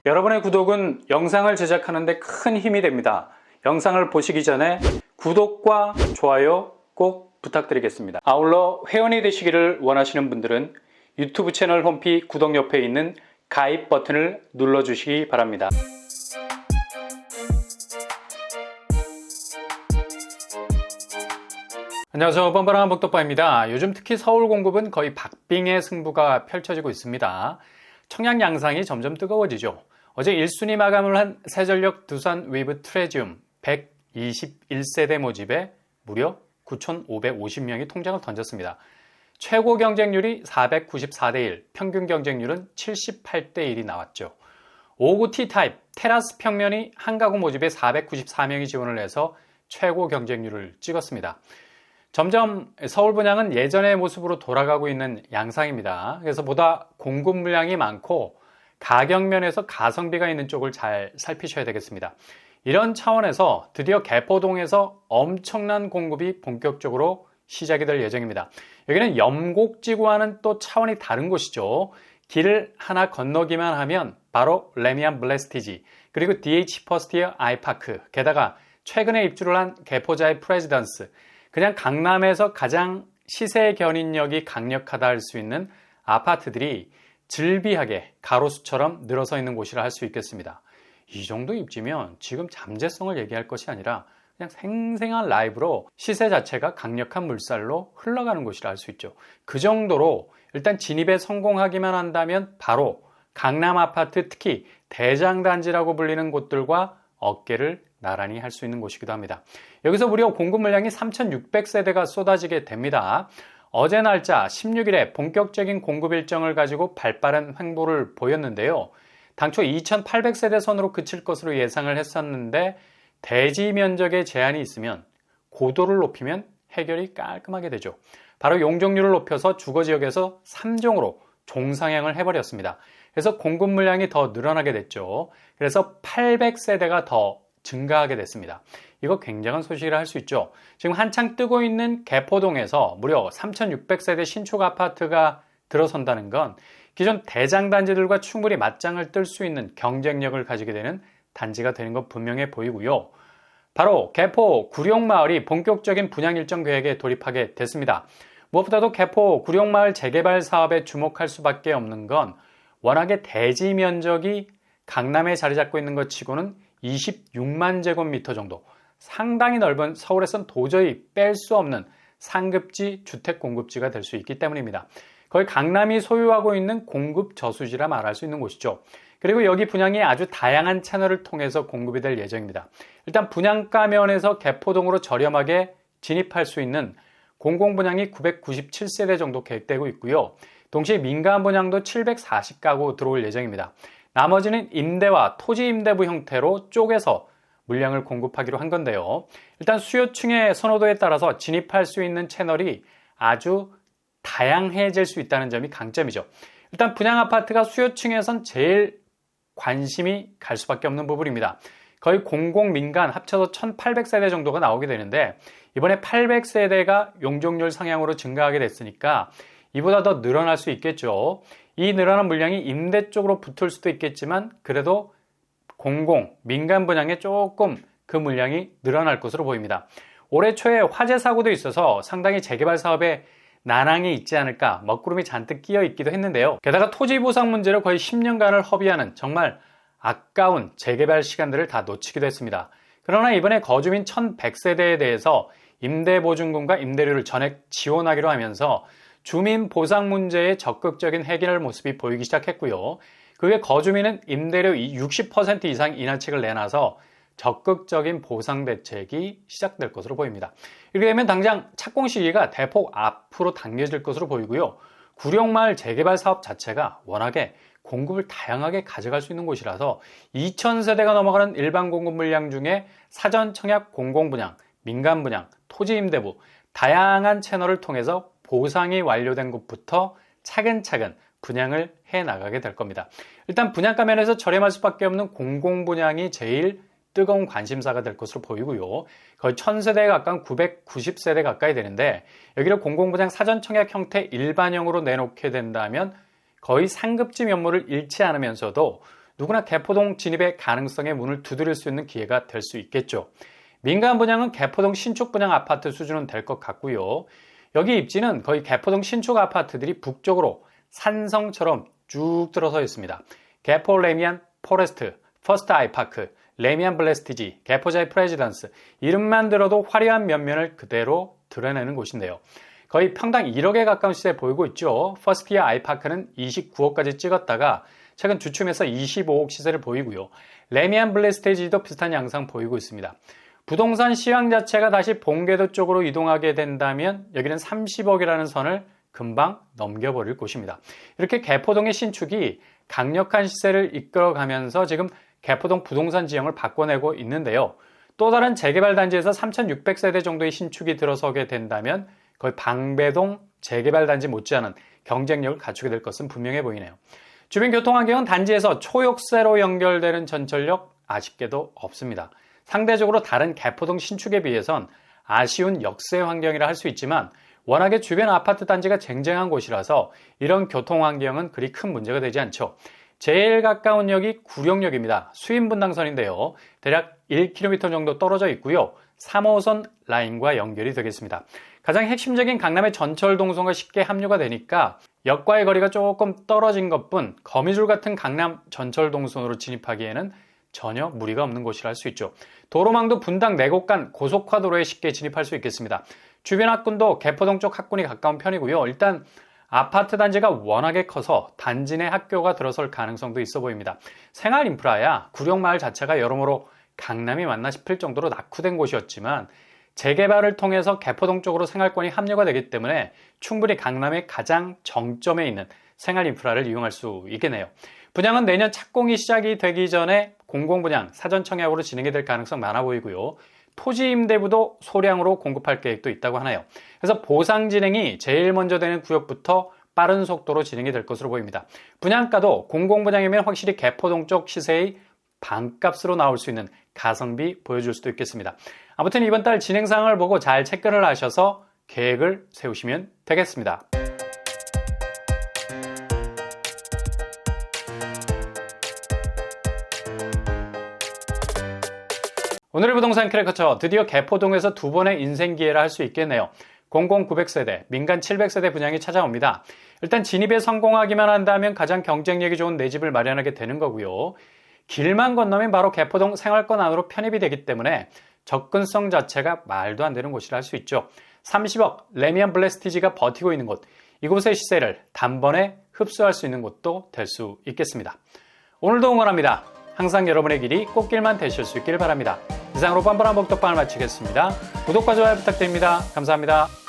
여러분의 구독은 영상을 제작하는 데 큰 힘이 됩니다. 영상을 보시기 전에 구독과 좋아요 꼭 부탁드리겠습니다. 아울러 회원이 되시기를 원하시는 분들은 유튜브 채널 홈피 구독 옆에 있는 가입 버튼을 눌러주시기 바랍니다. 안녕하세요. 뻔뻔한 복덕바입니다. 요즘 특히 서울 공급은 거의 박빙의 승부가 펼쳐지고 있습니다. 청약 양상이 점점 뜨거워지죠. 어제 1순위 마감을 한 새전력 두산 위브 트레지움 121세대 모집에 무려 9,550명이 통장을 던졌습니다. 최고 경쟁률이 494대 1, 평균 경쟁률은 78대 1이 나왔죠. 5구 T타입 테라스 평면이 한 가구 모집에 494명이 지원을 해서 최고 경쟁률을 찍었습니다. 점점 서울 분양은 예전의 모습으로 돌아가고 있는 양상입니다. 그래서 보다 공급 물량이 많고 가격 면에서 가성비가 있는 쪽을 잘 살피셔야 되겠습니다. 이런 차원에서 드디어 개포동에서 엄청난 공급이 본격적으로 시작이 될 예정입니다. 여기는 염곡지구와는 또 차원이 다른 곳이죠. 길을 하나 건너기만 하면 바로 레미안 블레스티지, 그리고 DH 퍼스티어 아이파크, 게다가 최근에 입주를 한 개포자의 프레지던스, 그냥 강남에서 가장 시세 견인력이 강력하다 할 수 있는 아파트들이 즐비하게 가로수처럼 늘어서 있는 곳이라 할 수 있겠습니다. 이 정도 입지면 지금 잠재성을 얘기할 것이 아니라 그냥 생생한 라이브로 시세 자체가 강력한 물살로 흘러가는 곳이라 할 수 있죠. 그 정도로 일단 진입에 성공하기만 한다면 바로 강남 아파트, 특히 대장단지라고 불리는 곳들과 어깨를 나란히 할 수 있는 곳이기도 합니다. 여기서 무려 공급 물량이 3,600세대가 쏟아지게 됩니다. 어제 날짜 16일에 본격적인 공급 일정을 가지고 발빠른 횡보를 보였는데요. 당초 2,800세대 선으로 그칠 것으로 예상을 했었는데 대지 면적에 제한이 있으면 고도를 높이면 해결이 깔끔하게 되죠. 바로 용적률을 높여서 주거지역에서 3종으로 종상향을 해버렸습니다. 그래서 공급 물량이 더 늘어나게 됐죠. 그래서 800세대가 더 증가하게 됐습니다. 이거 굉장한 소식이라 할 수 있죠. 지금 한창 뜨고 있는 개포동에서 무려 3,600세대 신축 아파트가 들어선다는 건 기존 대장단지들과 충분히 맞짱을 뜰 수 있는 경쟁력을 가지게 되는 단지가 되는 것 분명해 보이고요. 바로 개포 구룡마을이 본격적인 분양 일정 계획에 돌입하게 됐습니다. 무엇보다도 개포 구룡마을 재개발 사업에 주목할 수밖에 없는 건 워낙에 대지 면적이 강남에 자리 잡고 있는 것 치고는 26만 제곱미터 정도, 상당히 넓은 서울에선 도저히 뺄 수 없는 상급지 주택 공급지가 될 수 있기 때문입니다. 거의 강남이 소유하고 있는 공급 저수지라 말할 수 있는 곳이죠. 그리고 여기 분양이 아주 다양한 채널을 통해서 공급이 될 예정입니다. 일단 분양가 면에서 개포동으로 저렴하게 진입할 수 있는 공공분양이 997세대 정도 계획되고 있고요. 동시에 민간 분양도 740가구 들어올 예정입니다. 나머지는 임대와 토지 임대부 형태로 쪼개서 물량을 공급하기로 한 건데요. 일단 수요층의 선호도에 따라서 진입할 수 있는 채널이 아주 다양해질 수 있다는 점이 강점이죠. 일단 분양 아파트가 수요층에선 제일 관심이 갈 수밖에 없는 부분입니다. 거의 공공 민간 합쳐서 1,800세대 정도가 나오게 되는데 이번에 800세대가 용적률 상향으로 증가하게 됐으니까 이보다 더 늘어날 수 있겠죠. 이 늘어난 물량이 임대 쪽으로 붙을 수도 있겠지만 그래도 공공, 민간 분양에 조금 그 물량이 늘어날 것으로 보입니다. 올해 초에 화재 사고도 있어서 상당히 재개발 사업에 난항이 있지 않을까 먹구름이 잔뜩 끼어 있기도 했는데요. 게다가 토지 보상 문제로 거의 10년간을 허비하는 정말 아까운 재개발 시간들을 다 놓치기도 했습니다. 그러나 이번에 거주민 1,100세대에 대해서 임대보증금과 임대료를 전액 지원하기로 하면서 주민 보상 문제에 적극적인 해결 모습이 보이기 시작했고요. 그게 거주민은 임대료 60% 이상 인하책을 내놔서 적극적인 보상 대책이 시작될 것으로 보입니다. 이렇게 되면 당장 착공 시기가 대폭 앞으로 당겨질 것으로 보이고요. 구룡마을 재개발 사업 자체가 워낙에 공급을 다양하게 가져갈 수 있는 곳이라서 2,000세대가 넘어가는 일반 공급 물량 중에 사전 청약 공공분양, 민간 분양, 토지 임대부 다양한 채널을 통해서 보상이 완료된 곳부터 차근차근 분양을 해나가게 될 겁니다. 일단 분양가 면에서 저렴할 수밖에 없는 공공분양이 제일 뜨거운 관심사가 될 것으로 보이고요. 거의 1,000세대에 가까운 990세대 가까이 되는데 여기를 공공분양 사전청약 형태 일반형으로 내놓게 된다면 거의 상급지 면모를 잃지 않으면서도 누구나 개포동 진입의 가능성의 문을 두드릴 수 있는 기회가 될 수 있겠죠. 민간 분양은 개포동 신축 분양 아파트 수준은 될 것 같고요. 여기 입지는 거의 개포동 신축 아파트들이 북쪽으로 산성처럼 쭉 들어서 있습니다. 개포 레미안 포레스트, 퍼스트 아이파크, 레미안 블레스티지, 개포자이 프레지던스, 이름만 들어도 화려한 면면을 그대로 드러내는 곳인데요. 거의 평당 1억에 가까운 시세 보이고 있죠. 퍼스트이어 아이파크는 29억까지 찍었다가 최근 주춤해서 25억 시세를 보이고요. 레미안 블레스티지도 비슷한 양상 보이고 있습니다. 부동산 시황 자체가 다시 본궤도 쪽으로 이동하게 된다면 여기는 30억이라는 선을 금방 넘겨버릴 곳입니다. 이렇게 개포동의 신축이 강력한 시세를 이끌어가면서 지금 개포동 부동산 지형을 바꿔내고 있는데요. 또 다른 재개발 단지에서 3,600세대 정도의 신축이 들어서게 된다면 거의 방배동 재개발 단지 못지않은 경쟁력을 갖추게 될 것은 분명해 보이네요. 주변 교통환경은 단지에서 초역세로 연결되는 전철역 아쉽게도 없습니다. 상대적으로 다른 개포동 신축에 비해선 아쉬운 역세 환경이라 할 수 있지만 워낙에 주변 아파트 단지가 쟁쟁한 곳이라서 이런 교통환경은 그리 큰 문제가 되지 않죠. 제일 가까운 역이 구룡역입니다. 수인분당선인데요. 대략 1km 정도 떨어져 있고요. 3호선 라인과 연결이 되겠습니다. 가장 핵심적인 강남의 전철 동선과 쉽게 합류가 되니까 역과의 거리가 조금 떨어진 것뿐 거미줄 같은 강남 전철 동선으로 진입하기에는 전혀 무리가 없는 곳이라 할 수 있죠. 도로망도 분당 4곳 간 고속화도로에 쉽게 진입할 수 있겠습니다. 주변 학군도 개포동 쪽 학군이 가까운 편이고요. 일단 아파트 단지가 워낙에 커서 단지 내 학교가 들어설 가능성도 있어 보입니다. 생활 인프라야 구룡마을 자체가 여러모로 강남이 맞나 싶을 정도로 낙후된 곳이었지만 재개발을 통해서 개포동 쪽으로 생활권이 합류가 되기 때문에 충분히 강남의 가장 정점에 있는 생활 인프라를 이용할 수 있겠네요. 분양은 내년 착공이 시작이 되기 전에 공공분양, 사전청약으로 진행이 될 가능성 많아 보이고요. 토지 임대부도 소량으로 공급할 계획도 있다고 하네요. 그래서 보상 진행이 제일 먼저 되는 구역부터 빠른 속도로 진행이 될 것으로 보입니다. 분양가도 공공분양이면 확실히 개포동 쪽 시세의 반값으로 나올 수 있는 가성비 보여줄 수도 있겠습니다. 아무튼 이번 달 진행 상황을 보고 잘 체크를 하셔서 계획을 세우시면 되겠습니다. 오늘의 부동산 크래커처 드디어 개포동에서 두 번의 인생 기회라 할 수 있겠네요. 공공 900세대, 민간 700세대 분양이 찾아옵니다. 일단 진입에 성공하기만 한다면 가장 경쟁력이 좋은 내 집을 마련하게 되는 거고요. 길만 건너면 바로 개포동 생활권 안으로 편입이 되기 때문에 접근성 자체가 말도 안 되는 곳이라 할 수 있죠. 30억 레미안 블레스티지가 버티고 있는 곳, 이곳의 시세를 단번에 흡수할 수 있는 곳도 될 수 있겠습니다. 오늘도 응원합니다. 항상 여러분의 길이 꽃길만 되실 수 있길 바랍니다. 이상으로 뻔뻔한 복덕방을 마치겠습니다. 구독과 좋아요 부탁드립니다. 감사합니다.